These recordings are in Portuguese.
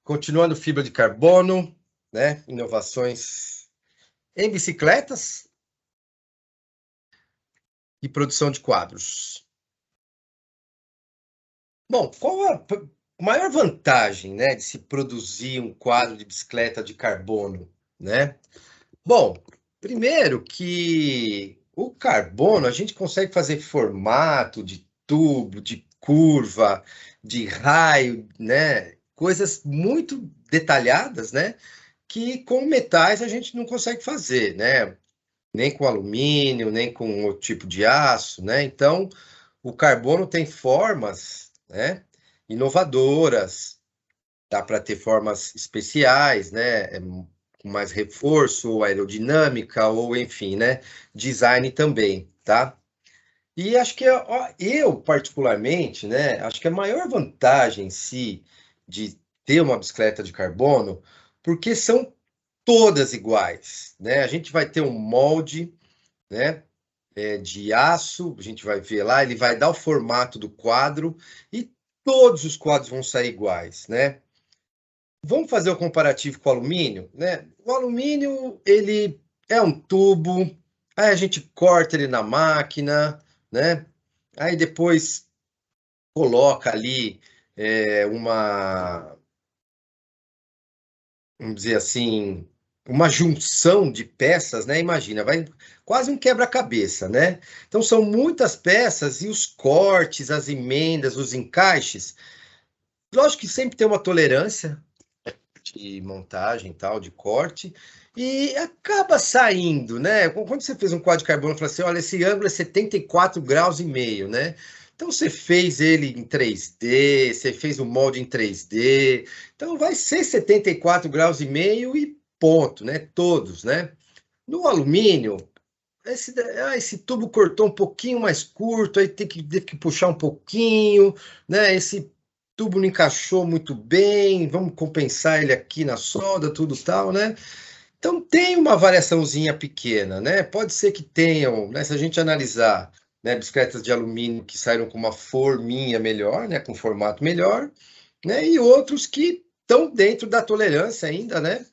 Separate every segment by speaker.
Speaker 1: Continuando fibra de carbono, né? Inovações em bicicletas e produção de quadros. Bom, qual a maior vantagem, né, de se produzir um quadro de bicicleta de carbono, né? Bom, primeiro que o carbono a gente consegue fazer formato de tubo, de curva, de raio, né? Coisas muito detalhadas, né? Que com metais a gente não consegue fazer, né? Nem com alumínio, nem com outro tipo de aço, né? Então, o carbono tem formas, né? Inovadoras, dá para ter formas especiais, né? Com mais reforço, ou aerodinâmica, ou enfim, né? Design também, tá? E acho que ó, eu, particularmente, né? Acho que a maior vantagem em si de ter uma bicicleta de carbono, porque são todas iguais, né? A gente vai ter um molde, né? De aço, a gente vai ver lá, ele vai dar o formato do quadro e todos os quadros vão sair iguais, né? Vamos fazer o comparativo com o alumínio, né? O alumínio, ele é um tubo, aí a gente corta ele na máquina, né? Aí depois coloca ali vamos dizer assim, uma junção de peças, né? Imagina, vai quase um quebra-cabeça, né? Então são muitas peças e os cortes, as emendas, os encaixes. Lógico que sempre tem uma tolerância de montagem, tal, de corte, e acaba saindo, né? Quando você fez um quadro de carbono, fala assim, olha, esse ângulo é 74 graus e meio, né? Então você fez ele em 3D, você fez o molde em 3D, então vai ser 74 graus e meio e ponto, né? Todos, né? No alumínio, esse tubo cortou um pouquinho mais curto, aí tem que puxar um pouquinho, né? Esse tubo não encaixou muito bem, vamos compensar ele aqui na solda, tudo tal, né? Então tem uma variaçãozinha pequena, né? Pode ser que tenham, né? Se a gente analisar, né, bicicletas de alumínio que saíram com uma forminha melhor, né? Com formato melhor, né? E outros que estão dentro da tolerância ainda, né?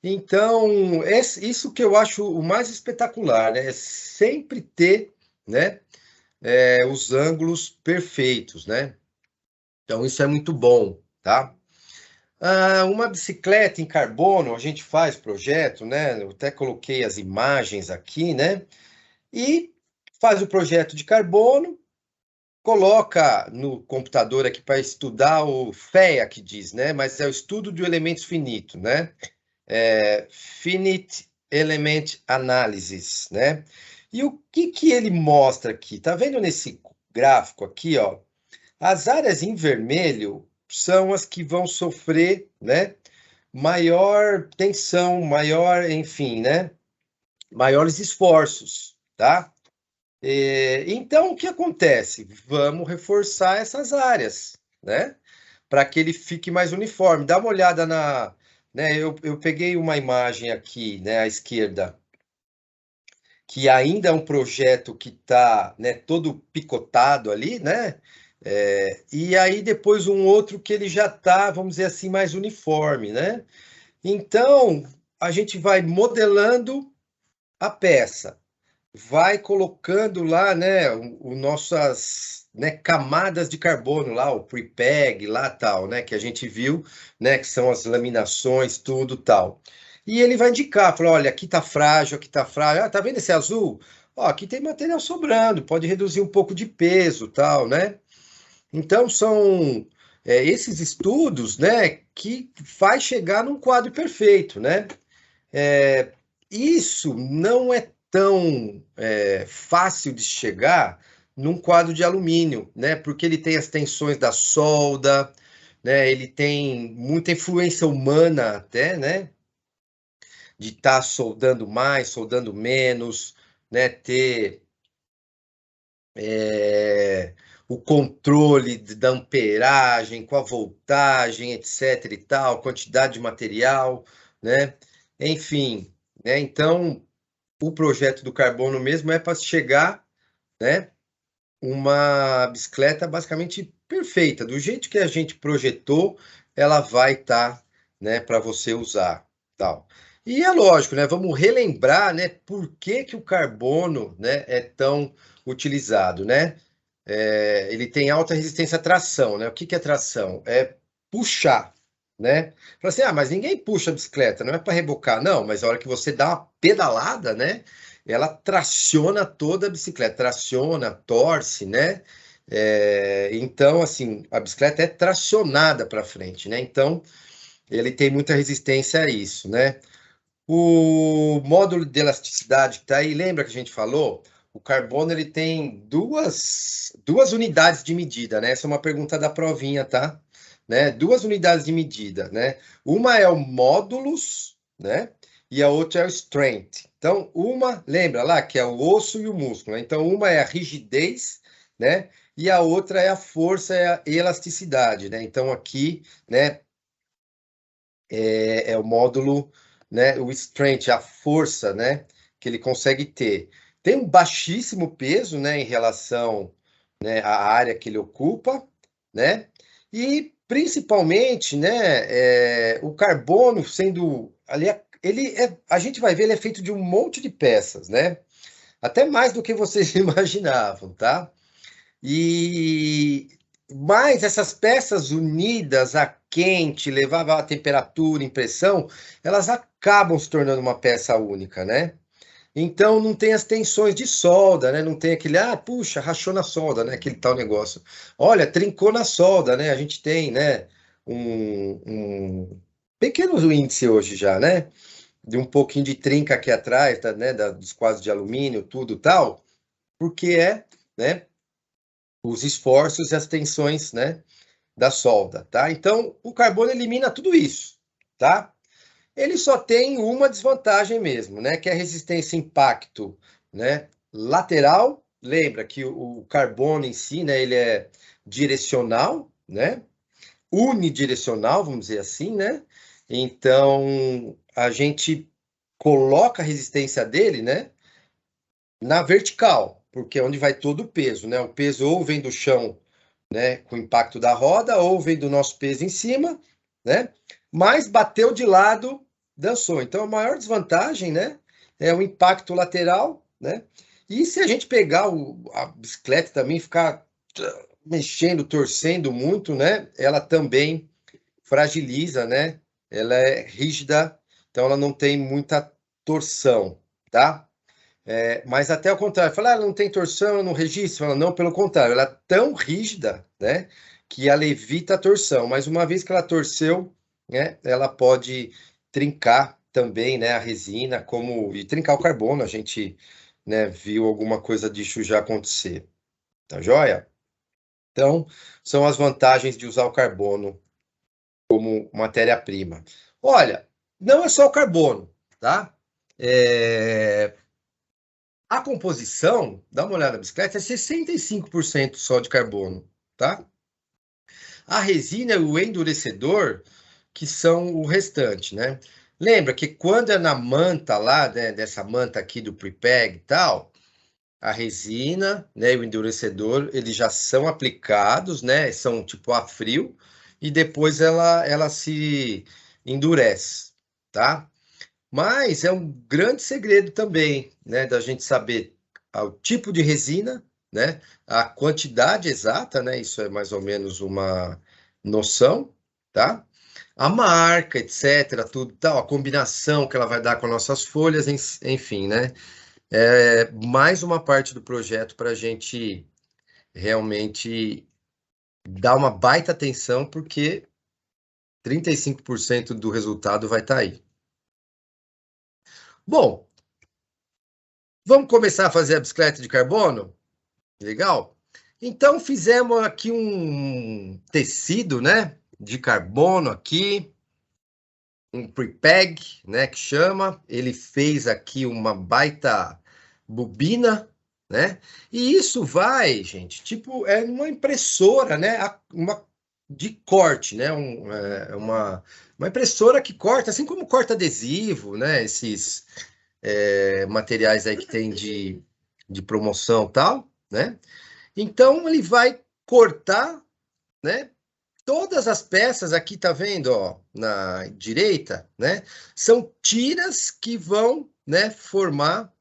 Speaker 1: Então, isso que eu acho o mais espetacular, né? É sempre ter, né, os ângulos perfeitos, né? Então, isso é muito bom, tá? Uma bicicleta em carbono, a gente faz projeto, né? Eu até coloquei as imagens aqui, né? E faz o projeto de carbono, coloca no computador aqui para estudar o FEA que diz, né? Mas é o estudo de elementos finitos, né? Finite Element Analysis, né? E o que que ele mostra aqui? Tá vendo nesse gráfico aqui, ó? As áreas em vermelho são as que vão sofrer, né? Maior tensão, maior, enfim, né? Maiores esforços, tá? Então, o que acontece? Vamos reforçar essas áreas, né? Para que ele fique mais uniforme. Dá uma olhada na, né? Eu peguei uma imagem aqui, né, à esquerda, que ainda é um projeto que está, né, todo picotado ali, né? E aí depois um outro que ele já está, vamos dizer assim, mais uniforme, né? Então a gente vai modelando a peça, vai colocando lá, né, o nossas, né, camadas de carbono lá, o prepeg lá tal, né, que a gente viu, né, que são as laminações, tudo tal. E ele vai indicar, falar, olha, aqui tá frágil, tá vendo esse azul? Ó, aqui tem material sobrando, pode reduzir um pouco de peso, tal, né? Então são esses estudos, né, que faz chegar num quadro perfeito, né? Isso não é tão fácil de chegar num quadro de alumínio, né? Porque ele tem as tensões da solda, né? Ele tem muita influência humana até, né? De estar soldando mais, soldando menos, né? Ter o controle da amperagem, com a voltagem, etc. e tal, quantidade de material, né? Enfim, né? Então o projeto do carbono mesmo é para chegar, né, uma bicicleta basicamente perfeita, do jeito que a gente projetou, ela vai estar, né, para você usar, tal. E é lógico, né, vamos relembrar, né, por que que o carbono, né, é tão utilizado, né? Ele tem alta resistência à tração, né? O que que é tração? É puxar, né? Fala assim, mas ninguém puxa a bicicleta, não é para rebocar, não, mas a hora que você dá uma pedalada, né? Ela traciona toda a bicicleta, traciona, torce, né? Então, assim, a bicicleta é tracionada para frente, né? Então, ele tem muita resistência a isso, né? O módulo de elasticidade que está aí, lembra que a gente falou? O carbono ele tem duas unidades de medida, né? Essa é uma pergunta da provinha, tá? Né? Duas unidades de medida, né? Uma é o módulos, né? E a outra é o strength. Então, uma, lembra lá que é o osso e o músculo, né? Então, uma é a rigidez, né? E a outra é a força e a elasticidade, né? Então, aqui, né? É o módulo, né, o strength, a força, né, que ele consegue ter. Tem um baixíssimo peso, né, em relação, né, à área que ele ocupa, né, e principalmente, né, o carbono sendo ali, a gente vai ver, ele é feito de um monte de peças, né, até mais do que vocês imaginavam, tá? E mais essas peças unidas a quente, levava a temperatura, impressão, elas acabam se tornando uma peça única, né? Então não tem as tensões de solda, né? Não tem aquele, puxa, rachou na solda, né? Aquele tal negócio. Olha, trincou na solda, né? A gente tem, né? Um pequeno índice hoje já, né? De um pouquinho de trinca aqui atrás, né? Dos quadros de alumínio, tudo tal, porque né? Os esforços e as tensões, né, da solda, tá? Então, o carbono elimina tudo isso, tá? Ele só tem uma desvantagem mesmo, né, que é a resistência a impacto, né, lateral. Lembra que o carbono em si, né, ele é direcional, né? Unidirecional, vamos dizer assim, né? Então, a gente coloca a resistência dele, né, na vertical, porque é onde vai todo o peso, né? O peso ou vem do chão, né, com o impacto da roda, ou vem do nosso peso em cima, né? Mas bateu de lado, dançou. Então a maior desvantagem, né, é o impacto lateral, né? E se a gente pegar a bicicleta também ficar mexendo, torcendo muito, né? Ela também fragiliza, né? Ela é rígida, então ela não tem muita torção, tá? Mas até o contrário, fala, ela não tem torção no registro, fala, não, pelo contrário, ela é tão rígida, né, que ela evita a torção, mas uma vez que ela torceu, né, ela pode trincar também, né, a resina, e trincar o carbono, a gente, né, viu alguma coisa disso já acontecer, tá joia? Então, são as vantagens de usar o carbono como matéria-prima. Olha, não é só o carbono, tá? É, A composição, dá uma olhada na bicicleta, é 65% só de carbono, tá? A resina e o endurecedor, que são o restante, né? Lembra que quando é na manta lá, né, dessa manta aqui do prepeg e tal, a resina, né, e o endurecedor, eles já são aplicados, né? São tipo a frio, e depois ela se endurece, tá? Mas é um grande segredo também, né, da gente saber o tipo de resina, né, a quantidade exata, né, isso é mais ou menos uma noção, tá? A marca, etc, tudo tal, a combinação que ela vai dar com as nossas folhas, enfim, né? É mais uma parte do projeto para a gente realmente dar uma baita atenção, porque 35% do resultado vai estar aí. Bom, vamos começar a fazer a bicicleta de carbono? Legal? Então fizemos aqui um tecido, né, de carbono aqui, um prepeg, né, que chama. Ele fez aqui uma baita bobina, né? E isso vai, gente, tipo, é uma impressora, né, uma de corte, né, uma impressora que corta, assim como corta adesivo, né, esses materiais aí que tem de promoção e tal, né? Então ele vai cortar, né? Todas as peças aqui, tá vendo, ó, na direita, né? São tiras que vão, né, formar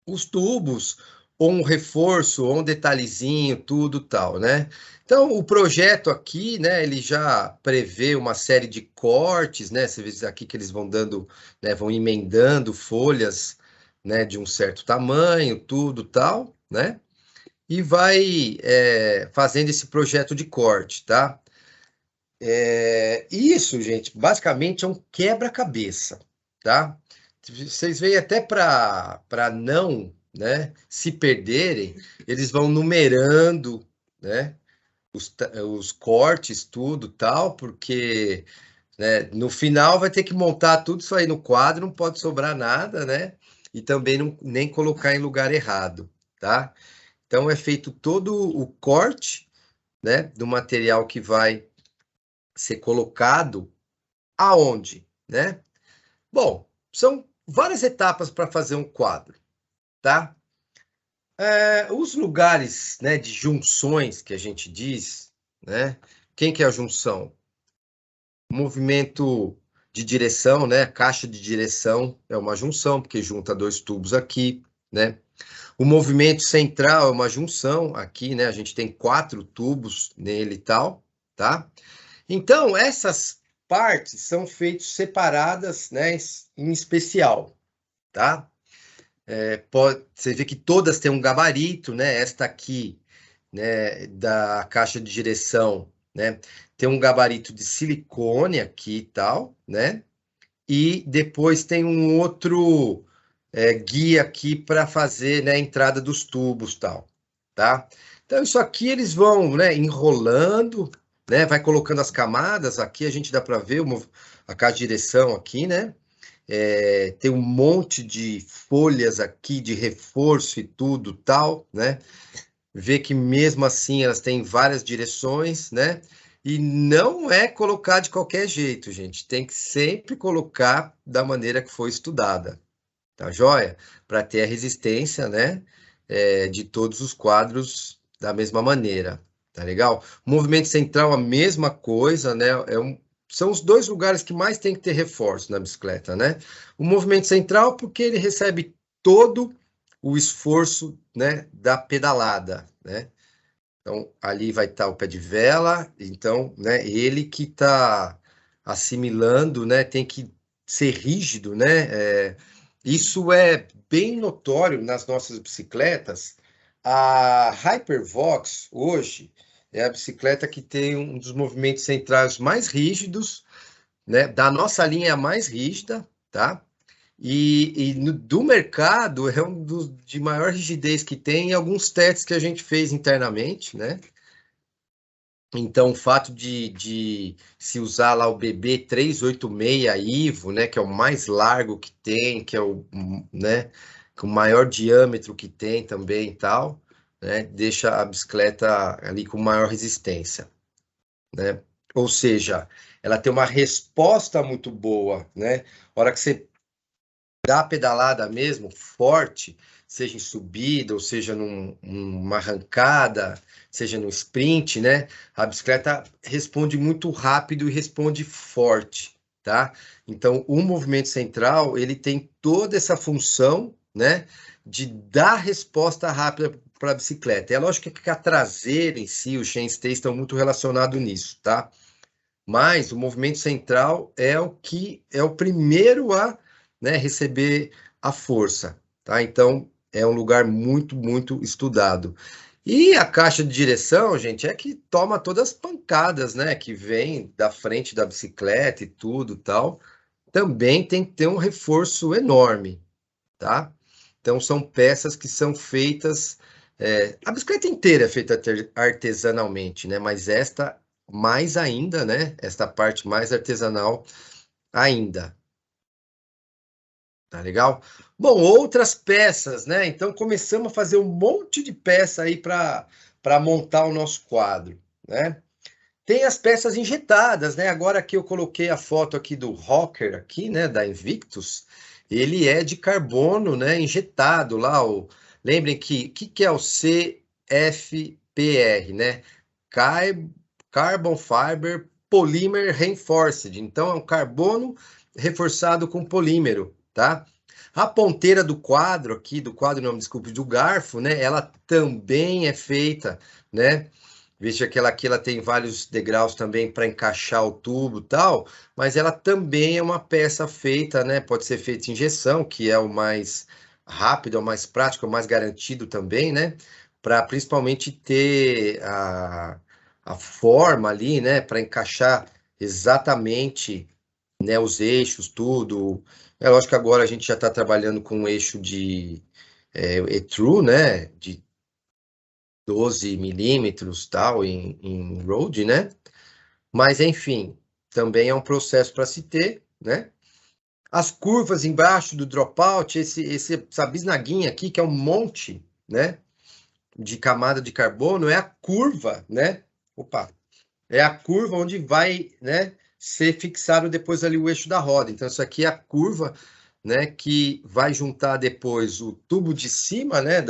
Speaker 1: os tubos, ou um reforço, ou um detalhezinho, tudo tal, né? Então, o projeto aqui, né, ele já prevê uma série de cortes, né? Você vê aqui que eles vão dando, né, vão emendando folhas, né, de um certo tamanho, tudo tal, né? E vai fazendo esse projeto de corte, tá? Isso, gente, basicamente é um quebra-cabeça, tá? Vocês veem até para não, né, se perderem, eles vão numerando, né, os cortes, tudo tal, porque, né, no final vai ter que montar tudo isso aí no quadro, não pode sobrar nada, né? E também não, nem colocar em lugar errado, tá? Então é feito todo o corte, né, do material que vai ser colocado aonde, né? Bom, são várias etapas para fazer um quadro, tá? Os lugares, né, de junções que a gente diz, né? Quem que é a junção? O movimento de direção, né? A caixa de direção é uma junção, porque junta dois tubos aqui, né? O movimento central é uma junção aqui, né? A gente tem 4 tubos nele e tal, tá? Então, essas partes são feitas separadas, né, em especial, tá? Você vê que todas têm um gabarito, né? Esta aqui, né, da caixa de direção, né, tem um gabarito de silicone aqui e tal, né? E depois tem um outro guia aqui para fazer, né, a entrada dos tubos tal, tá? Então isso aqui eles vão, né, enrolando, né, vai colocando as camadas. Aqui a gente dá para ver a caixa de direção aqui, né? Tem um monte de folhas aqui de reforço e tudo tal, né? Vê que mesmo assim elas têm várias direções, né? E não é colocar de qualquer jeito, gente. Tem que sempre colocar da maneira que foi estudada, tá joia? Para ter a resistência, né? De todos os quadros da mesma maneira, tá legal? O movimento central, a mesma coisa, né? São os dois lugares que mais tem que ter reforço na bicicleta, né? O movimento central, porque ele recebe todo o esforço, né, da pedalada, né? Então, ali vai estar o pé de vela, então, né, ele que está assimilando, né, tem que ser rígido, né? Isso é bem notório nas nossas bicicletas. A Hypervox, hoje, é a bicicleta que tem um dos movimentos centrais mais rígidos, né? Da nossa linha é a mais rígida, tá? Do mercado é um dos de maior rigidez que tem, e alguns testes que a gente fez internamente, né? Então, o fato de se usar lá o BB 386 Ivo, né, que é o mais largo que tem, que é né, com o maior diâmetro que tem também e tal, né, deixa a bicicleta ali com maior resistência, né? Ou seja, ela tem uma resposta muito boa, né? A hora que você dá a pedalada mesmo, forte, seja em subida, ou seja numa arrancada, seja no sprint, né? A bicicleta responde muito rápido e responde forte, tá? Então, o movimento central, ele tem toda essa função, né, de dar resposta rápida para a bicicleta. É lógico que a traseira em si, os chainstays estão muito relacionados nisso, tá? Mas o movimento central é o que é o primeiro a, né, receber a força, tá? Então é um lugar muito, muito estudado. E a caixa de direção, gente, é que toma todas as pancadas, né, que vem da frente da bicicleta e tudo, tal. Também tem que ter um reforço enorme, tá? Então são peças que são feitas, a bicicleta inteira é feita artesanalmente, né? Mas esta mais ainda, né? Esta parte mais artesanal ainda, tá legal? Bom, outras peças, né? Então começamos a fazer um monte de peça aí para montar o nosso quadro, né? Tem as peças injetadas, né? Agora que eu coloquei a foto aqui do Rocker aqui, né, da Invictus, ele é de carbono, né, injetado lá. Lembrem que é o CFPR, né? Car... Carbon Fiber Polymer Reinforced. Então, é um carbono reforçado com polímero, tá? A ponteira do quadro aqui, não, desculpe, do garfo, né? Ela também é feita, né? Veja que ela aqui ela tem vários degraus também para encaixar o tubo e tal, mas ela também é uma peça feita, né? Pode ser feita em injeção, que é o mais rápido, é o mais prático, é o mais garantido também, né? Para principalmente ter a forma ali, né? Para encaixar exatamente, né? Os eixos, tudo. É lógico que agora a gente já está trabalhando com um eixo de E-True, né? De 12 milímetros, tal, em road, né? Mas, enfim, também é um processo para se ter, né? As curvas embaixo do dropout, essa bisnaguinha aqui, que é um monte, né? De camada de carbono, é a curva, né? Opa! É a curva onde vai, né? Ser fixado depois ali o eixo da roda. Então, isso aqui é a curva, né? Que vai juntar depois o tubo de cima, né?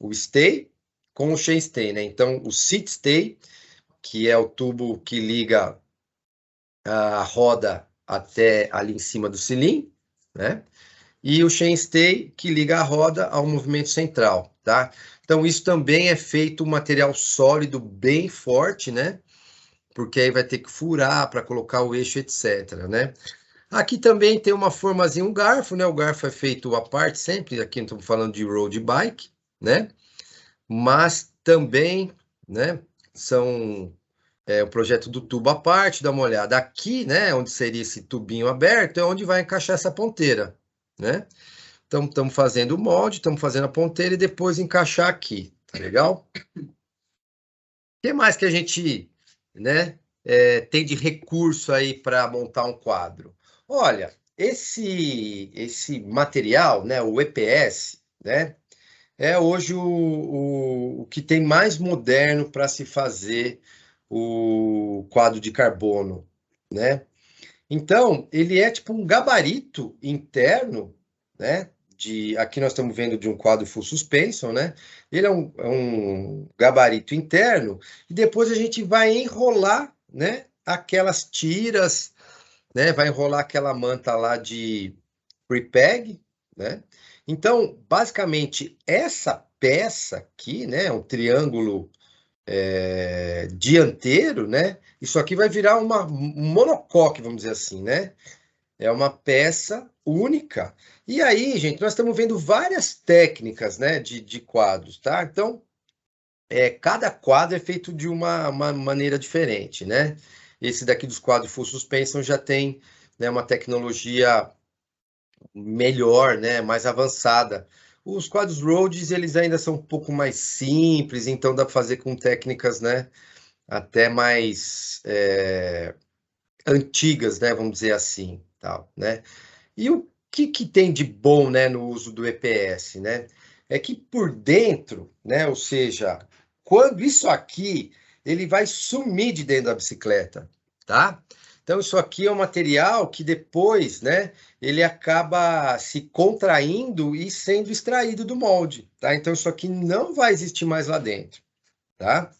Speaker 1: O stay com o chainstay, né? Então, o seat stay, que é o tubo que liga a roda até ali em cima do cilindro, né? E o chainstay, que liga a roda ao movimento central, tá? Então, isso também é feito um material sólido bem forte, né? Porque aí vai ter que furar para colocar o eixo, etc, né? Aqui também tem uma formazinha, um garfo, né? O garfo é feito à parte sempre, aqui não estamos falando de road bike, né? Mas também, né? São o projeto do tubo à parte, dá uma olhada. Aqui, né? Onde seria esse tubinho aberto, é onde vai encaixar essa ponteira, né? Então, estamos fazendo o molde, estamos fazendo a ponteira e depois encaixar aqui, tá legal? O que mais que a gente, né, tem de recurso aí para montar um quadro? Olha, esse material, né, o EPS, né, é hoje o que tem mais moderno para se fazer o quadro de carbono, né? Então, ele é tipo um gabarito interno, né? Aqui nós estamos vendo de um quadro full suspension, né? Ele é um gabarito interno e depois a gente vai enrolar, né? Aquelas tiras, né? Vai enrolar aquela manta lá de prepeg, né? Então, basicamente, essa peça aqui, né? Um triângulo dianteiro, né? Isso aqui vai virar um monocoque, vamos dizer assim, né? É uma peça única. E aí, gente, nós estamos vendo várias técnicas, né, de quadros, tá? Então, cada quadro é feito de uma maneira diferente, né? Esse daqui dos quadros full suspension já tem, né, uma tecnologia melhor, né, mais avançada. Os quadros Rhodes, eles ainda são um pouco mais simples, então dá para fazer com técnicas, né, até mais antigas, né, vamos dizer assim, tal, né? E o que tem de bom, né, no uso do EPS, né? É que por dentro, né, ou seja, quando isso aqui, ele vai sumir de dentro da bicicleta, tá? Então isso aqui é um material que depois, né, ele acaba se contraindo e sendo extraído do molde, tá? Então isso aqui não vai existir mais lá dentro, tá?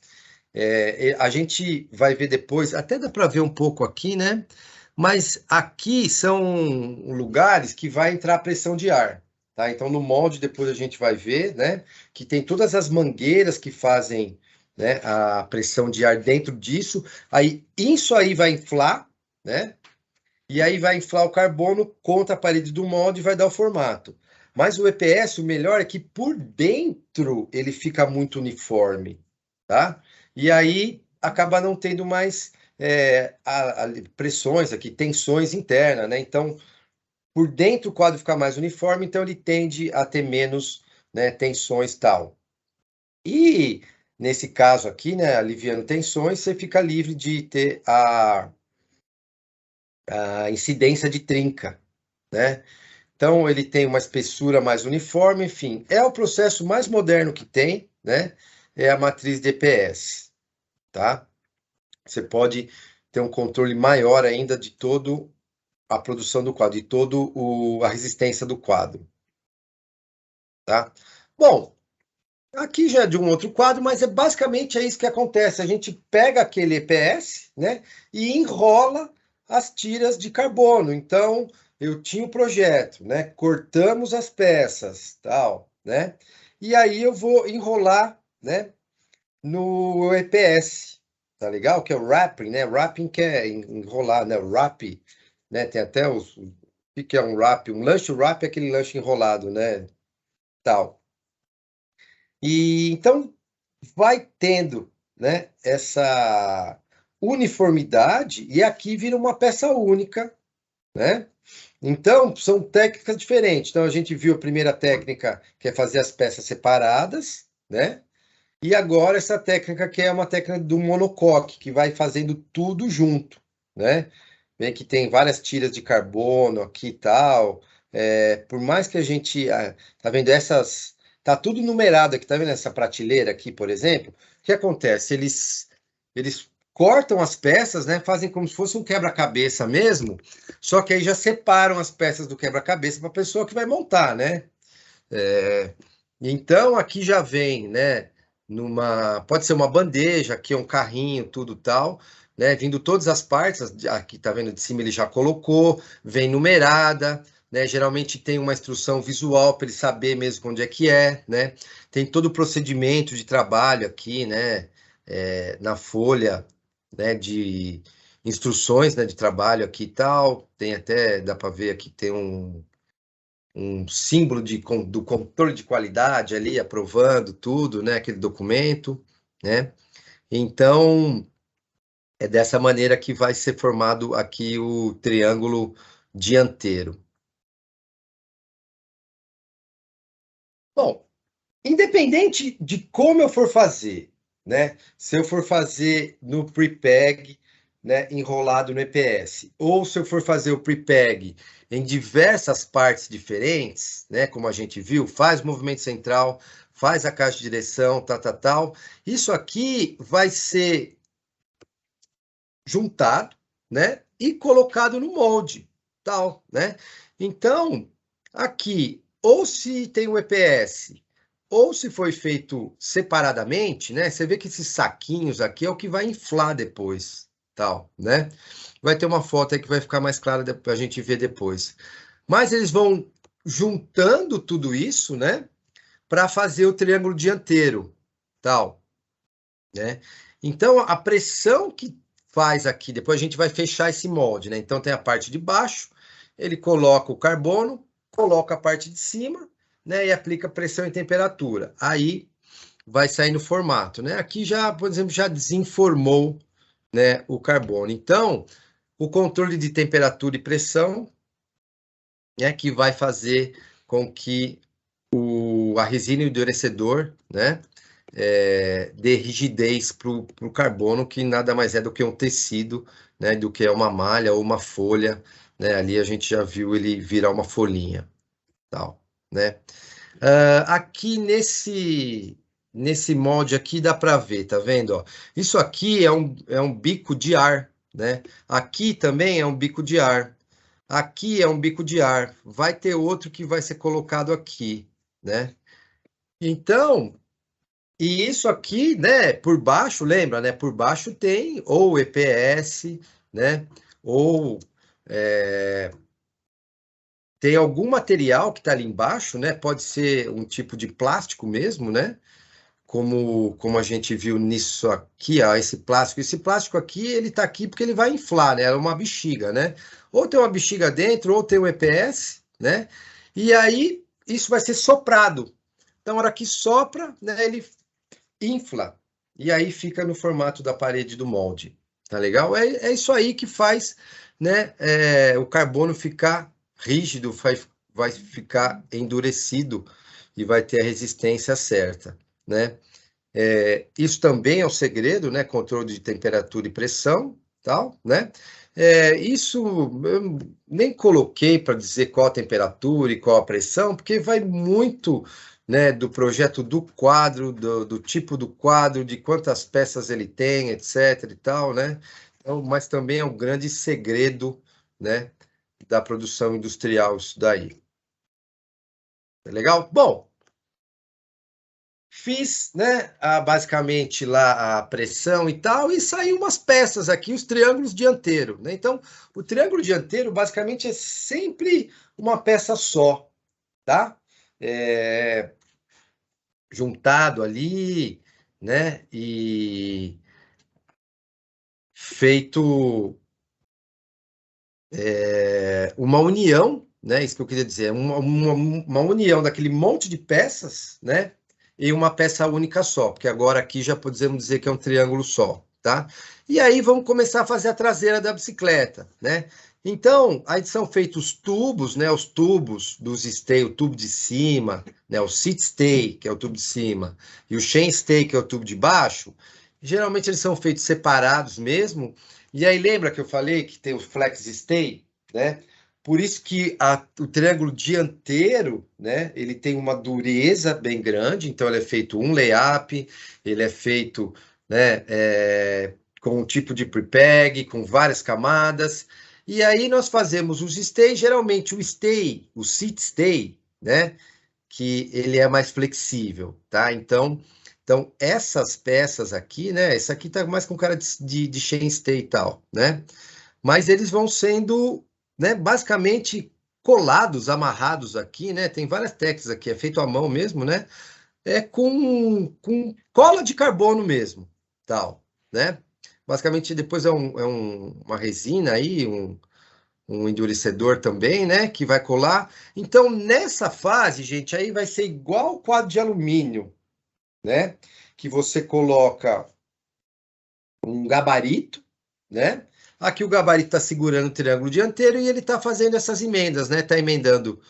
Speaker 1: A gente vai ver depois, até dá para ver um pouco aqui, né? Mas aqui são lugares que vai entrar pressão de ar, tá? Então no molde depois a gente vai ver, né? Que tem todas as mangueiras que fazem, né, a pressão de ar dentro disso. Aí isso aí vai inflar, né? E aí vai inflar o carbono contra a parede do molde e vai dar o formato. Mas o EPS, o melhor é que por dentro ele fica muito uniforme, tá? E aí acaba não tendo mais pressões aqui, tensões internas, né? Então, por dentro o quadro fica mais uniforme, então ele tende a ter menos, né, tensões tal. E nesse caso aqui, né, aliviando tensões, você fica livre de ter a incidência de trinca, né? Então ele tem uma espessura mais uniforme, enfim, é o processo mais moderno que tem, né? É a matriz DPS, tá? Você pode ter um controle maior ainda de todo a produção do quadro, de a resistência do quadro, tá? Bom, Aqui já é de um outro quadro, mas basicamente é isso que acontece. A gente pega aquele EPS, né, e enrola as tiras de carbono. Então, eu tinha o projeto, né, cortamos as peças, tal, né, e aí eu vou enrolar, né, no EPS, tá legal? Que é o wrapping, né? Wrapping que é enrolar, né? Wrap, né? Tem até os. O que é um wrap? Um lanche wrap é aquele lanche enrolado, né? Tal. E então vai tendo, né, essa uniformidade e aqui vira uma peça única, né? Então, são técnicas diferentes. Então, a gente viu a primeira técnica, que é fazer as peças separadas, né? E agora essa técnica que é uma técnica do monocoque, que vai fazendo tudo junto, né? Vê que tem várias tiras de carbono aqui e tal. Por mais que a gente, tá vendo essas, tá tudo numerado aqui, tá vendo essa prateleira aqui, por exemplo? O que acontece? Eles cortam as peças, né? Fazem como se fosse um quebra-cabeça mesmo, só que aí já separam as peças do quebra-cabeça para a pessoa que vai montar, né? É, então aqui já vem, né? Pode ser uma bandeja, aqui é um carrinho, tudo tal, né? Vindo todas as partes, aqui tá vendo de cima ele já colocou, vem numerada, né? Geralmente tem uma instrução visual para ele saber mesmo onde é, né? Tem todo o procedimento de trabalho aqui, né? Na folha, né? De instruções, né? De trabalho aqui e tal. Tem até, dá para ver aqui, tem um símbolo do controle de qualidade ali, aprovando tudo, né, aquele documento, né? Então, é dessa maneira que vai ser formado aqui o triângulo dianteiro. Bom, independente de como eu for fazer, né? Se eu for fazer no prepeg, né, enrolado no EPS, ou se eu for fazer o prepeg em diversas partes diferentes, né, como a gente viu, faz movimento central, faz a caixa de direção, tal. Isso aqui vai ser juntado, né, e colocado no molde, tal, né? Então, aqui, ou se tem o EPS, ou se foi feito separadamente, né? Você vê que esses saquinhos aqui é o que vai inflar depois, tal, né? Vai ter uma foto aí que vai ficar mais clara para a gente ver depois. Mas eles vão juntando tudo isso, né? Para fazer o triângulo dianteiro, tal, né? Então, a pressão que faz aqui, depois a gente vai fechar esse molde, né? Então, tem a parte de baixo, ele coloca o carbono, coloca a parte de cima, né? E aplica pressão e temperatura. Aí vai sair no formato, né? Aqui já, por exemplo, já desenformou, né, o carbono. Então, o controle de temperatura e pressão é que vai fazer com que a resina e o endurecedor, né, dê rigidez para o carbono, que nada mais é do que um tecido, né, do que é uma malha ou uma folha, né, ali a gente já viu ele virar uma folhinha, tal, né. Aqui nesse molde aqui dá para ver, tá vendo, ó? Isso aqui é um bico de ar, né? Aqui também é um bico de ar. Aqui é um bico de ar. Vai ter outro que vai ser colocado aqui, né? Então, e isso aqui, né, por baixo, lembra, né? Por baixo tem ou EPS, né? Ou tem algum material que está ali embaixo, né? Pode ser um tipo de plástico mesmo, né? Como a gente viu nisso aqui, ó, esse plástico. Esse plástico aqui, ele está aqui porque ele vai inflar, né? É uma bexiga, né? Ou tem uma bexiga dentro, ou tem um EPS, né? E aí, isso vai ser soprado. Então, na hora que sopra, né, ele infla. E aí fica no formato da parede do molde. Tá legal? É isso aí que faz, né, o carbono ficar rígido, vai ficar endurecido e vai ter a resistência certa, né? Isso também é o segredo, né? Controle de temperatura e pressão, tal, né? Isso eu nem coloquei para dizer qual a temperatura e qual a pressão, porque vai muito, né, do projeto do quadro, do tipo do quadro, de quantas peças ele tem, etc. e tal, né? Então, mas também é um grande segredo, né, da produção industrial, isso daí. É legal? Bom, Fiz, né, basicamente lá a pressão e tal, e saiu umas peças aqui, os triângulos dianteiros, né? Então, o triângulo dianteiro basicamente é sempre uma peça só, tá? É, juntado ali, né? E feito uma união, né? Isso que eu queria dizer, uma união daquele monte de peças, né? E uma peça única só, porque agora aqui já podemos dizer que é um triângulo só, tá? E aí vamos começar a fazer a traseira da bicicleta, né? Então, aí são feitos tubos, né? Os tubos dos stay, o tubo de cima, né? O seat stay, que é o tubo de cima, e o chain stay, que é o tubo de baixo. Geralmente eles são feitos separados mesmo. E aí lembra que eu falei que tem o flex stay, né? Por isso que o triângulo dianteiro, né? Ele tem uma dureza bem grande, então ele é feito um layup, ele é feito, né? Com um tipo de prepeg, com várias camadas. E aí nós fazemos os stay, geralmente o stay, o seat stay, né? Que ele é mais flexível, tá? Então essas peças aqui, né? Essa aqui tá mais com cara de chain stay e tal, né? Mas eles vão sendo, né, basicamente colados, amarrados aqui, né? Tem várias técnicas aqui, é feito à mão mesmo, né? É com cola de carbono mesmo, tal, né? Basicamente depois uma resina aí, um endurecedor também, né? Que vai colar. Então, nessa fase, gente, aí vai ser igual o quadro de alumínio, né? Que você coloca um gabarito, né? Aqui o gabarito está segurando o triângulo dianteiro e ele está fazendo essas emendas, né? Está emendando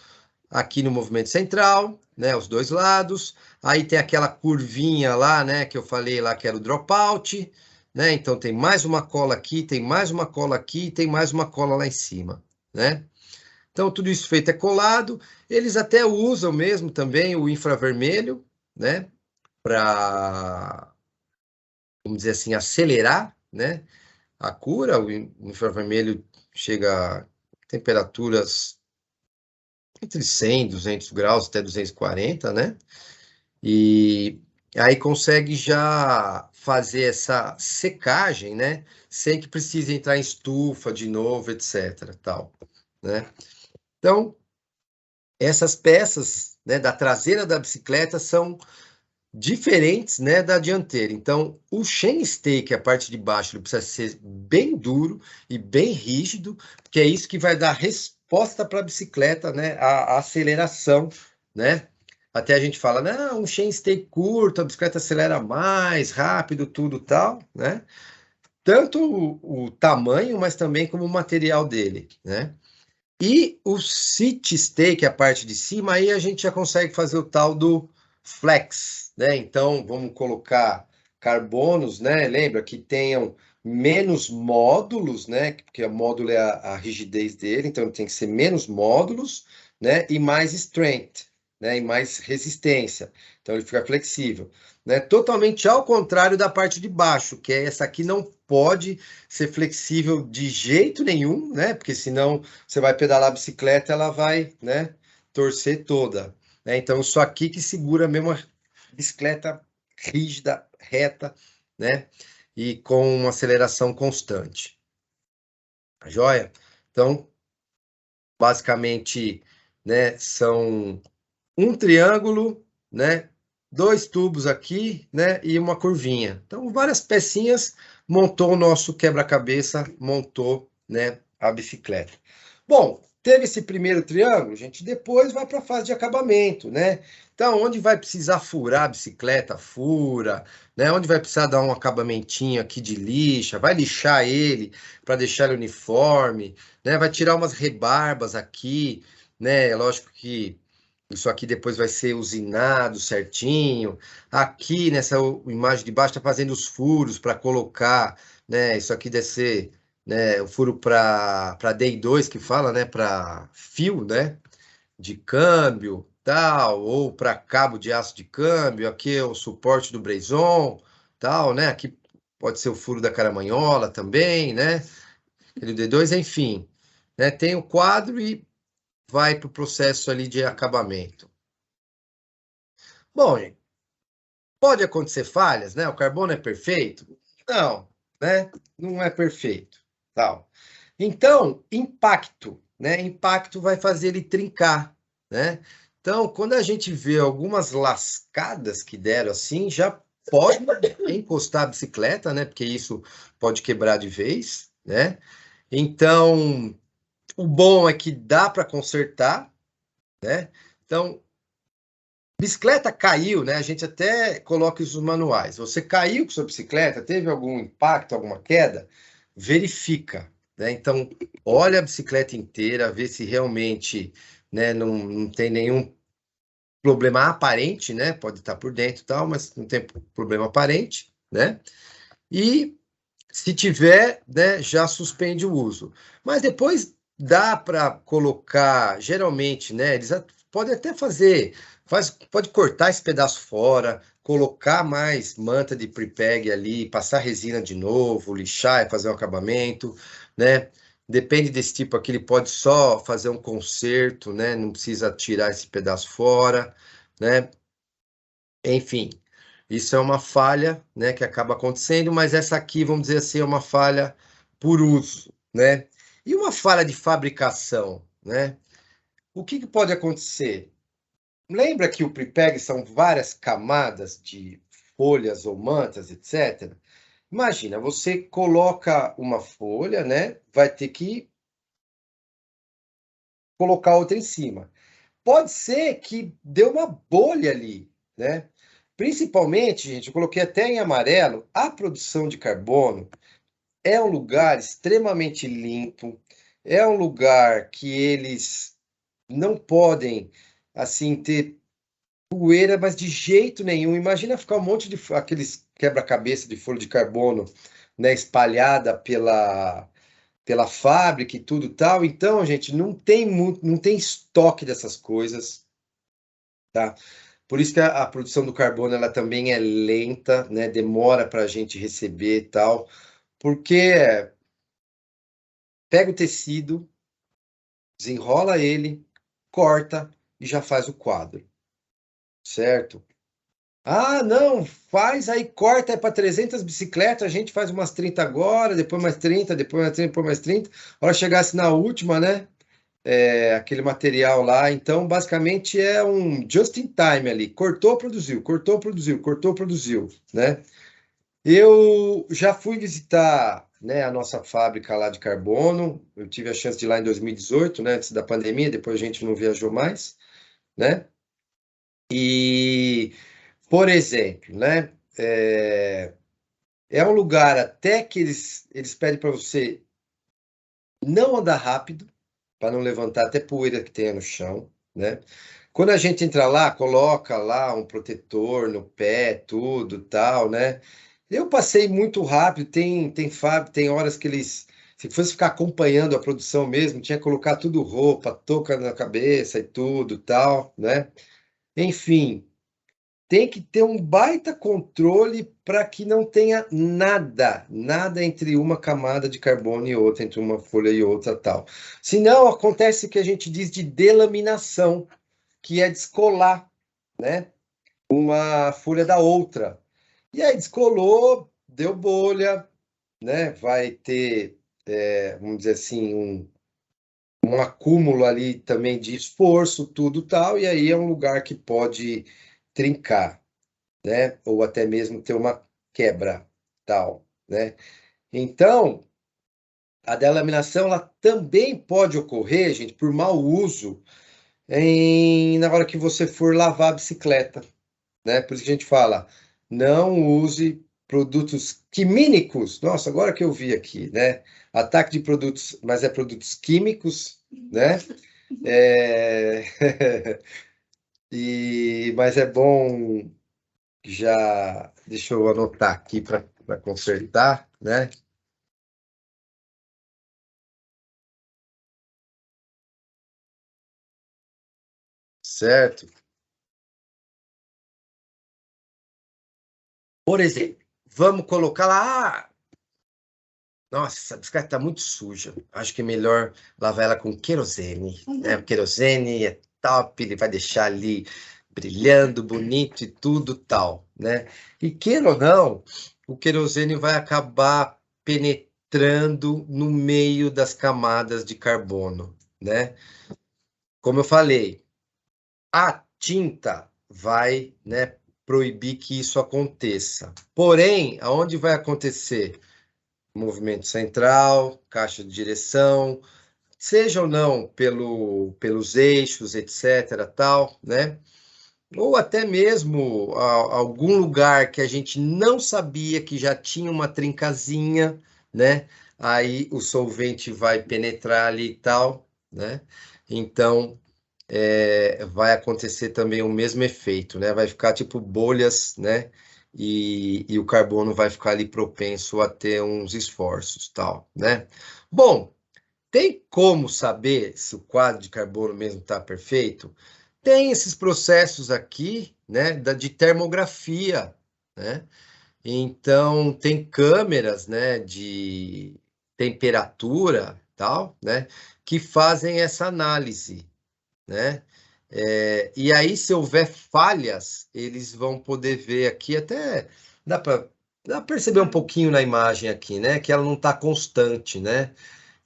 Speaker 1: aqui no movimento central, né? Os dois lados. Aí tem aquela curvinha lá, né? Que eu falei lá que era o dropout, né? Então tem mais uma cola aqui, tem mais uma cola aqui, tem mais uma cola lá em cima, né? Então tudo isso feito é colado. Eles até usam mesmo também o infravermelho, né? Para, vamos dizer assim, acelerar, né? A cura, o infravermelho chega a temperaturas entre 100, 200 graus até 240, né? E aí consegue já fazer essa secagem, né? Sem que precise entrar em estufa de novo, etc, tal, né? Então, essas peças, né, da traseira da bicicleta são diferentes, né, da dianteira. Então, o chainstay, que é a parte de baixo, ele precisa ser bem duro e bem rígido, porque é isso que vai dar resposta para a bicicleta, né, a aceleração, né? Até a gente fala, não, um chainstay curto, a bicicleta acelera mais rápido, tudo tal, né? Tanto o tamanho, mas também como o material dele, né? E o sit stay, que é a parte de cima, aí a gente já consegue fazer o tal do flex, né? Então, vamos colocar carbonos, né? Lembra que tenham menos módulos, né? Porque o módulo é a rigidez dele, então tem que ser menos módulos, né? E mais strength, né? E mais resistência. Então ele fica flexível, né? Totalmente ao contrário da parte de baixo, que é essa aqui não pode ser flexível de jeito nenhum, né? Porque senão você vai pedalar a bicicleta, ela vai, né, torcer toda, né? Então, isso aqui que segura mesmo a bicicleta rígida, reta, né? E com uma aceleração constante. Tá joia? Então, basicamente, né, são um triângulo, né? Dois tubos aqui, né? E uma curvinha. Então, várias pecinhas montou o nosso quebra-cabeça, montou, né, a bicicleta. Bom, teve esse primeiro triângulo, gente, depois vai para a fase de acabamento, né? Então, onde vai precisar furar a bicicleta, fura, né? Onde vai precisar dar um acabamentinho aqui de lixa, vai lixar ele para deixar ele uniforme, né? Vai tirar umas rebarbas aqui, né? Lógico que isso aqui depois vai ser usinado certinho. Aqui nessa imagem de baixo está fazendo os furos para colocar, né? Isso aqui deve ser, né, o furo para Day 2 que fala, né? Para fio, né? De câmbio, tal, ou para cabo de aço de câmbio. Aqui é o suporte do Brezon, tal, né? Aqui pode ser o furo da caramanhola também, né? Aquele D2, enfim, né? Tem o quadro e vai para o processo ali de acabamento. Bom, gente. Pode acontecer falhas, né? O carbono é perfeito? Não, né? Não é perfeito, tal. Então, impacto, né? Impacto vai fazer ele trincar, né? Então, quando a gente vê algumas lascadas que deram assim, já pode encostar a bicicleta, né? Porque isso pode quebrar de vez, né? Então, o bom é que dá para consertar, né? Então, bicicleta caiu, né? A gente até coloca isso nos manuais. Você caiu com sua bicicleta, teve algum impacto, alguma queda? Verifica, né? Então, olha a bicicleta inteira, vê se realmente, né, não tem nenhum problema aparente, né? Pode estar por dentro e tal, mas não tem problema aparente, né? E se tiver, né, já suspende o uso. Mas depois dá para colocar, geralmente, né, eles podem até fazer, pode cortar esse pedaço fora, colocar mais manta de prepeg ali, passar resina de novo, lixar e fazer um acabamento, né? Depende desse tipo aqui, ele pode só fazer um conserto, né? Não precisa tirar esse pedaço fora, né? Enfim, isso é uma falha, né, que acaba acontecendo, mas essa aqui, vamos dizer assim, é uma falha por uso, né? E uma falha de fabricação, né? O que que pode acontecer? Lembra que o prepeg são várias camadas de folhas ou mantas, etc. Imagina, você coloca uma folha, né? Vai ter que colocar outra em cima. Pode ser que dê uma bolha ali, né? Principalmente, gente, eu coloquei até em amarelo, a produção de carbono é um lugar extremamente limpo, é um lugar que eles não podem, assim, ter poeira, mas de jeito nenhum. Imagina ficar um monte de aqueles quebra-cabeça de folha de carbono, né, espalhada pela fábrica e tudo tal. Então, gente, não tem muito, não tem estoque dessas coisas, tá? Por isso que a produção do carbono ela também é lenta, né? Demora para a gente receber e tal, porque pega o tecido, desenrola ele, corta e já faz o quadro, certo? Ah, não, faz aí, corta para 300 bicicletas, a gente faz umas 30 agora, depois mais 30, depois mais 30, depois mais 30. A hora chegasse na última, né? Aquele material lá. Então, basicamente, é um just in time ali. Cortou, produziu, cortou, produziu, cortou, produziu, né? Eu já fui visitar, né, a nossa fábrica lá de carbono. Eu tive a chance de ir lá em 2018, né, antes da pandemia, depois a gente não viajou mais, né? E, por exemplo, né, é um lugar até que eles pedem para você não andar rápido, para não levantar até poeira que tenha no chão, né? Quando a gente entra lá, coloca lá um protetor no pé, tudo, tal, né? Eu passei muito rápido, tem horas que eles, se fosse ficar acompanhando a produção mesmo, tinha que colocar tudo roupa, touca na cabeça e tudo, tal, né? Enfim, tem que ter um baita controle para que não tenha nada entre uma camada de carbono e outra, entre uma folha e outra, tal. Senão, acontece o que a gente diz de delaminação, que é descolar, né, uma folha da outra. E aí descolou, deu bolha, né, vai ter, vamos dizer assim, um acúmulo ali também de esforço, tudo tal, e aí é um lugar que pode trincar, né? Ou até mesmo ter uma quebra, tal, né? Então, a delaminação ela também pode ocorrer, gente, por mau uso na hora que você for lavar a bicicleta, né? Por isso que a gente fala, não use produtos químicos. Nossa, agora que eu vi aqui, né? Ataque de produtos, mas é produtos químicos, né? É... mas é bom já, deixa eu anotar aqui para consertar, né? Certo? Por exemplo, vamos colocar lá. Nossa, essa bicicleta está muito suja. Acho que é melhor lavar ela com querosene, né? O querosene é top, ele vai deixar ali brilhando, bonito e tudo tal, né? E queira ou não, o querosene vai acabar penetrando no meio das camadas de carbono, né? Como eu falei, a tinta vai, né, proibir que isso aconteça. Porém, aonde vai acontecer? Movimento central, caixa de direção, seja ou não pelos eixos, etc., tal, né? Ou até mesmo algum lugar que a gente não sabia que já tinha uma trincazinha, né? Aí o solvente vai penetrar ali e tal, né? Então vai acontecer também o mesmo efeito, né? Vai ficar tipo bolhas, né? E o carbono vai ficar ali propenso a ter uns esforços, tal, né? Bom, tem como saber se o quadro de carbono mesmo está perfeito? Tem esses processos aqui, né, de termografia, né? Então, tem câmeras, né, de temperatura, tal, né, que fazem essa análise, né? E aí, se houver falhas, eles vão poder ver aqui, até dá para perceber um pouquinho na imagem aqui, né, que ela não está constante, né?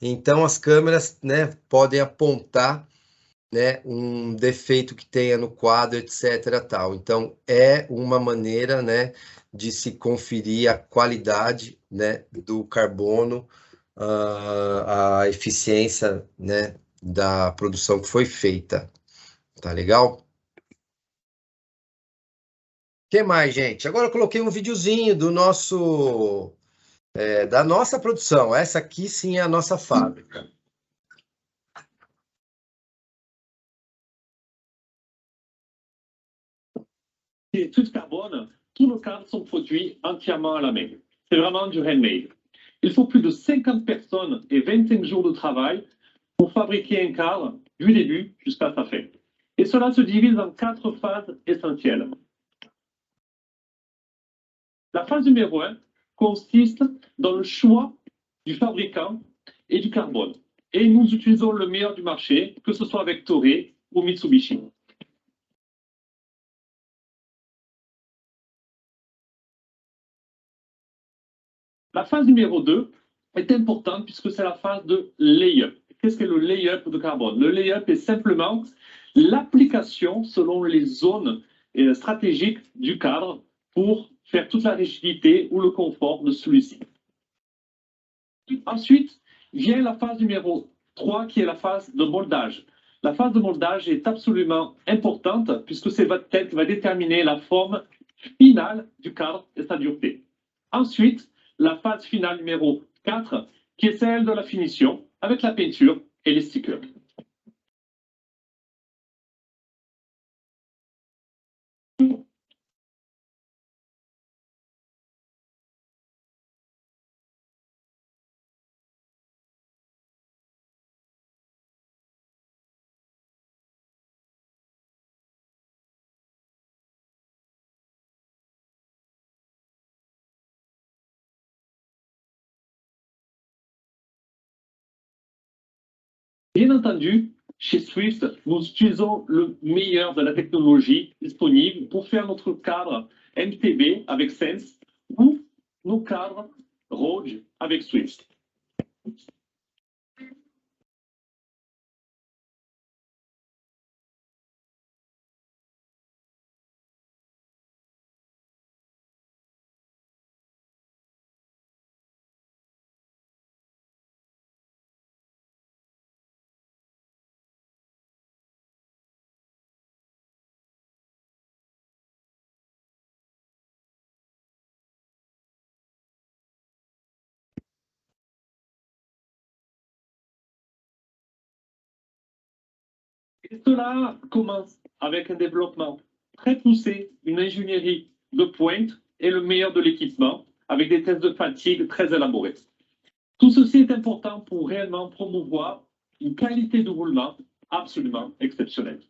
Speaker 1: Então, as câmeras, né, podem apontar, né, um defeito que tenha no quadro, etc, tal. Então, é uma maneira, né, de se conferir a qualidade, né, do carbono, a eficiência, né, da produção que foi feita. Tá legal? O que mais, gente? Agora eu coloquei um videozinho da nossa produção. Essa aqui sim é a nossa fábrica.
Speaker 2: Et tout carbone, tous nos cadres sont produits entièrement à la main. C'est vraiment du handmade. Il faut plus de 50 personnes et 25 jours de travail pour fabriquer un cadre du début jusqu'à sa fin. Et cela se divise en 4 phases essentielles. La phase numéro 1 consiste dans le choix du fabricant et du carbone. Et nous utilisons le meilleur du marché, que ce soit avec Toray ou Mitsubishi. La phase numéro 2 est importante puisque c'est la phase de lay-up. Qu'est-ce que le lay-up de carbone? Le lay-up est simplement l'application selon les zones stratégiques du cadre pour faire toute la rigidité ou le confort de celui-ci. Ensuite, vient la phase numéro 3 qui est la phase de moldage. La phase de moldage est absolument importante puisque c'est elle qui va déterminer la forme finale du cadre et sa dureté. Ensuite, la phase finale numéro 4 qui est celle de la finition avec la peinture et les stickers. Bien entendu, chez Swift, nous utilisons le meilleur de la technologie disponible pour faire notre cadre MTB avec Sense ou nos cadres Rogue avec Swift. Et cela commence avec un développement très poussé, une ingénierie de pointe et le meilleur de l'équipement, avec des tests de fatigue très élaborés. Tout ceci est important pour réellement promouvoir une qualité de roulement absolument exceptionnelle.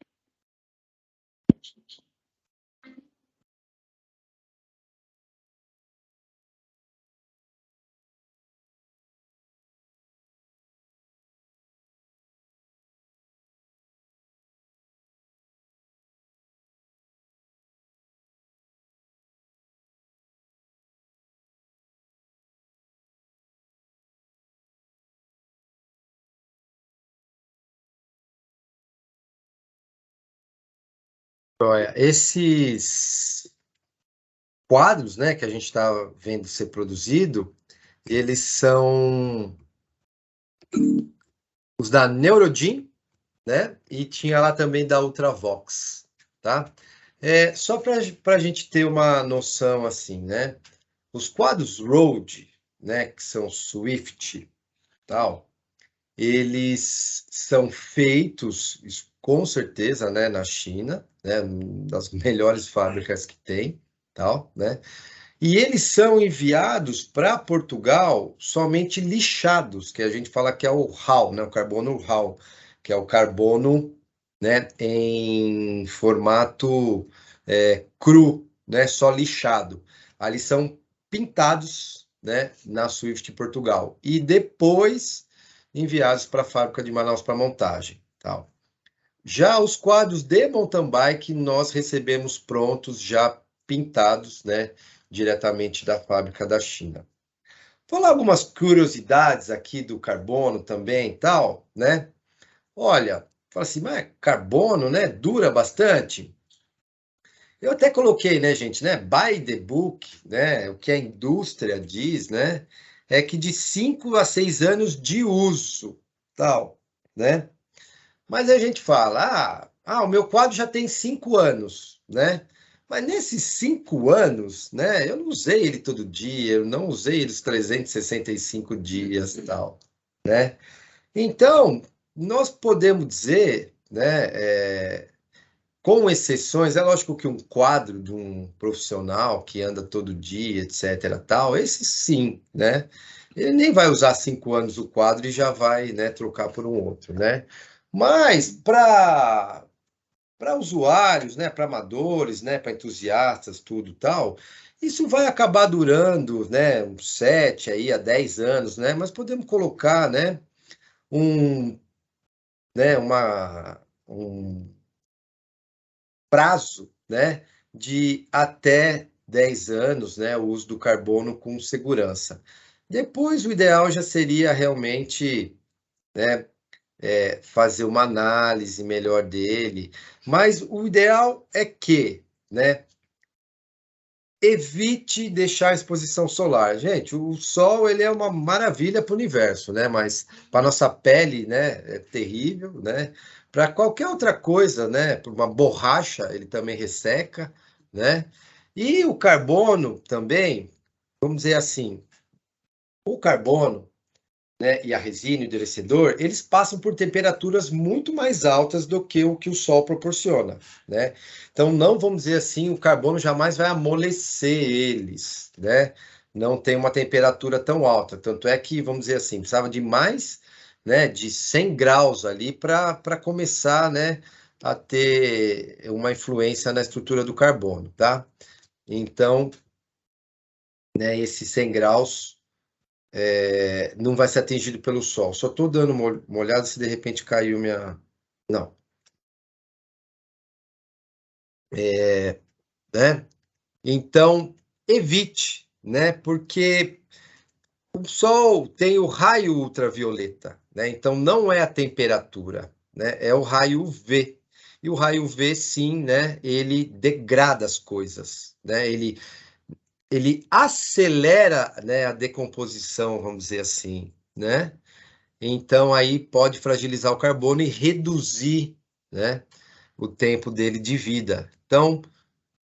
Speaker 1: Olha, esses quadros, né, que a gente está vendo ser produzido, eles são os da Neurodin, né? E tinha lá também da Ultravox, tá? Só para a gente ter uma noção assim, né? Os quadros Rode, né, que são Swift, tal, eles são feitos, isso com certeza, né, na China, né, das melhores fábricas que tem, tal, né? E eles são enviados para Portugal somente lixados, que a gente fala que é o RAW, né? O carbono RAW, que é o carbono, né, em formato cru, né? Só lixado. Ali são pintados, né, na Swift Portugal e depois enviados para a fábrica de Manaus para montagem, tal. Já os quadros de mountain bike nós recebemos prontos, já pintados, né, diretamente da fábrica da China. Vou falar algumas curiosidades aqui do carbono também, tal, né? Olha, fala assim, mas carbono, né, dura bastante. Eu até coloquei, né, gente, né, by the book, né, o que a indústria diz, né, é que de 5 a 6 anos de uso, tal, né? Mas a gente fala, o meu quadro já tem 5 anos, né? Mas nesses 5 anos, né, eu não usei ele todo dia, eu não usei ele os 365 dias e tal, né? Então, nós podemos dizer, né, com exceções, é lógico que um quadro de um profissional que anda todo dia, etc, tal, esse sim, né? Ele nem vai usar 5 anos o quadro e já vai, né, trocar por um outro, né? Mas para usuários, né, para amadores, né, para entusiastas, tudo tal, isso vai acabar durando, né, uns 7 aí a 10 anos, né? Mas podemos colocar, né, um, um prazo, né, de até 10 anos, né, o uso do carbono com segurança. Depois, o ideal já seria realmente, né, fazer uma análise melhor dele, mas o ideal é que, né, evite deixar a exposição solar. Gente, o sol ele é uma maravilha para o universo, né? Mas para nossa pele, né, é terrível, né? Para qualquer outra coisa, né? Para uma borracha, ele também resseca, né? E o carbono também, vamos dizer assim, o carbono, né, e a resina e o endurecedor, eles passam por temperaturas muito mais altas do que o sol proporciona, né? Então, não vamos dizer assim, o carbono jamais vai amolecer eles, né? Não tem uma temperatura tão alta. Tanto é que, vamos dizer assim, precisava de mais, né, de 100 graus ali para começar, né, a ter uma influência na estrutura do carbono, tá? Então, né, esses 100 graus não vai ser atingido pelo sol. Só estou dando uma olhada se de repente caiu minha. Não. Né? Então, evite, né? Porque o sol tem o raio ultravioleta, né? Então, não é a temperatura, né? É o raio UV. E o raio UV, sim, né? Ele degrada as coisas, né? Ele acelera, né, a decomposição, vamos dizer assim, né? Então aí pode fragilizar o carbono e reduzir, né, o tempo dele de vida. Então,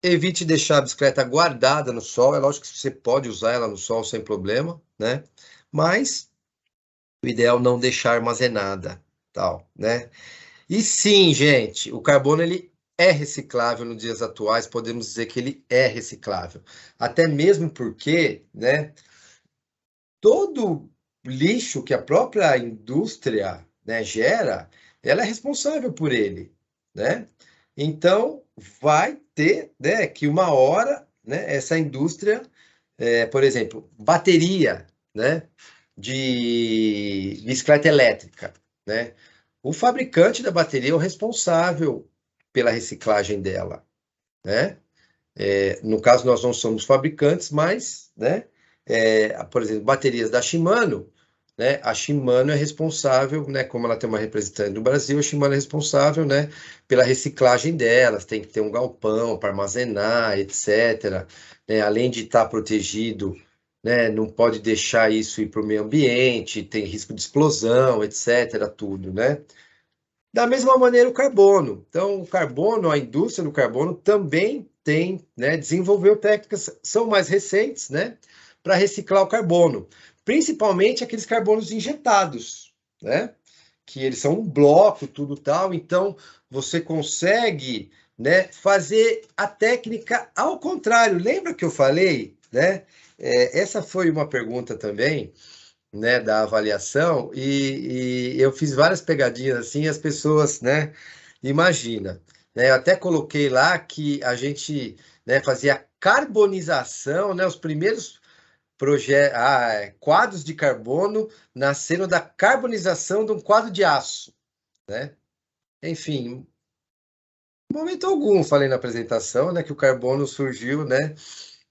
Speaker 1: evite deixar a bicicleta guardada no sol. É lógico que você pode usar ela no sol sem problema, né? Mas o ideal é não deixar armazenada, tal, né? E sim, gente, o carbono ele é reciclável nos dias atuais, podemos dizer que ele é reciclável. Até mesmo porque, né, todo lixo que a própria indústria, né, gera, ela é responsável por ele, né? Então, vai ter, né, que uma hora, né, essa indústria, por exemplo, bateria, né, de bicicleta elétrica, né? O fabricante da bateria é o responsável pela reciclagem dela, né? No caso, nós não somos fabricantes, mas, né, por exemplo, baterias da Shimano, né, a Shimano é responsável, né, como ela tem uma representante no Brasil, a Shimano é responsável, né, pela reciclagem delas, tem que ter um galpão para armazenar, etc. Né, além de estar protegido, né, não pode deixar isso ir para o meio ambiente, tem risco de explosão, etc. Tudo, né? Da mesma maneira o carbono. Então, o carbono, a indústria do carbono também tem, né, desenvolveu técnicas, são mais recentes, né, para reciclar o carbono, principalmente aqueles carbonos injetados, né, que eles são um bloco, tudo tal, então você consegue, né, fazer a técnica ao contrário. Lembra que eu falei, né? Essa foi uma pergunta também, né, da avaliação, e eu fiz várias pegadinhas assim, as pessoas, né, imagina, né, eu até coloquei lá que a gente, né, fazia carbonização, né, os primeiros quadros de carbono nasceram da carbonização de um quadro de aço, né? Enfim, em momento algum falei na apresentação, né, que o carbono surgiu, né,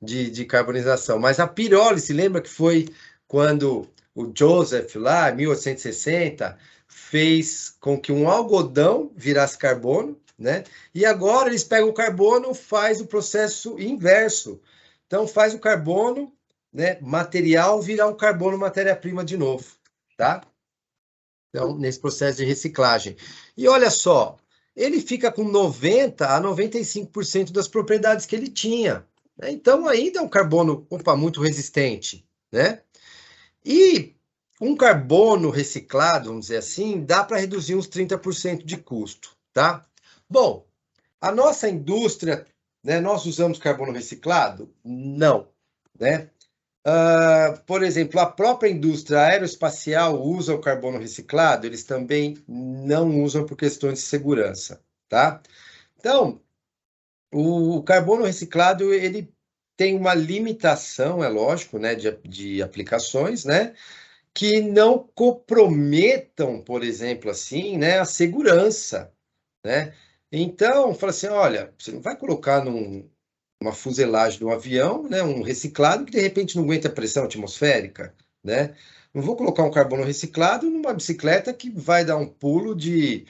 Speaker 1: de carbonização. Mas a pirólise, lembra que foi quando o Joseph, lá, em 1860, fez com que um algodão virasse carbono, né? E agora eles pegam o carbono, faz o processo inverso. Então faz o carbono, né, material virar um carbono matéria-prima de novo, tá? Então, nesse processo de reciclagem. E olha só, ele fica com 90 a 95% das propriedades que ele tinha, né? Então, ainda é um carbono, opa, muito resistente, né? E um carbono reciclado, vamos dizer assim, dá para reduzir uns 30% de custo, tá? Bom, a nossa indústria, né, nós usamos carbono reciclado? Não, né? Por exemplo, a própria indústria aeroespacial usa o carbono reciclado, eles também não usam por questões de segurança, tá? Então, o carbono reciclado, ele tem uma limitação, é lógico, né, de aplicações, né, que não comprometam, por exemplo, assim, né, a segurança, né? Então, fala assim, olha, você não vai colocar uma fuselagem de um avião, né, um reciclado que de repente não aguenta a pressão atmosférica, né? Não vou colocar um carbono reciclado numa bicicleta que vai dar um pulo de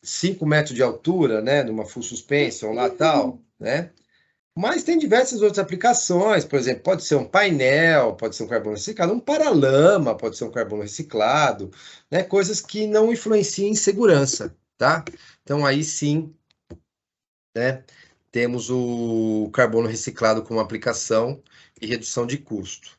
Speaker 1: 5 metros de altura, né, numa full suspension lá tal, né? Mas tem diversas outras aplicações, por exemplo, pode ser um painel, pode ser um carbono reciclado, um paralama pode ser um carbono reciclado, né? Coisas que não influenciam em segurança, tá? Então aí sim, né, temos o carbono reciclado como aplicação e redução de custo.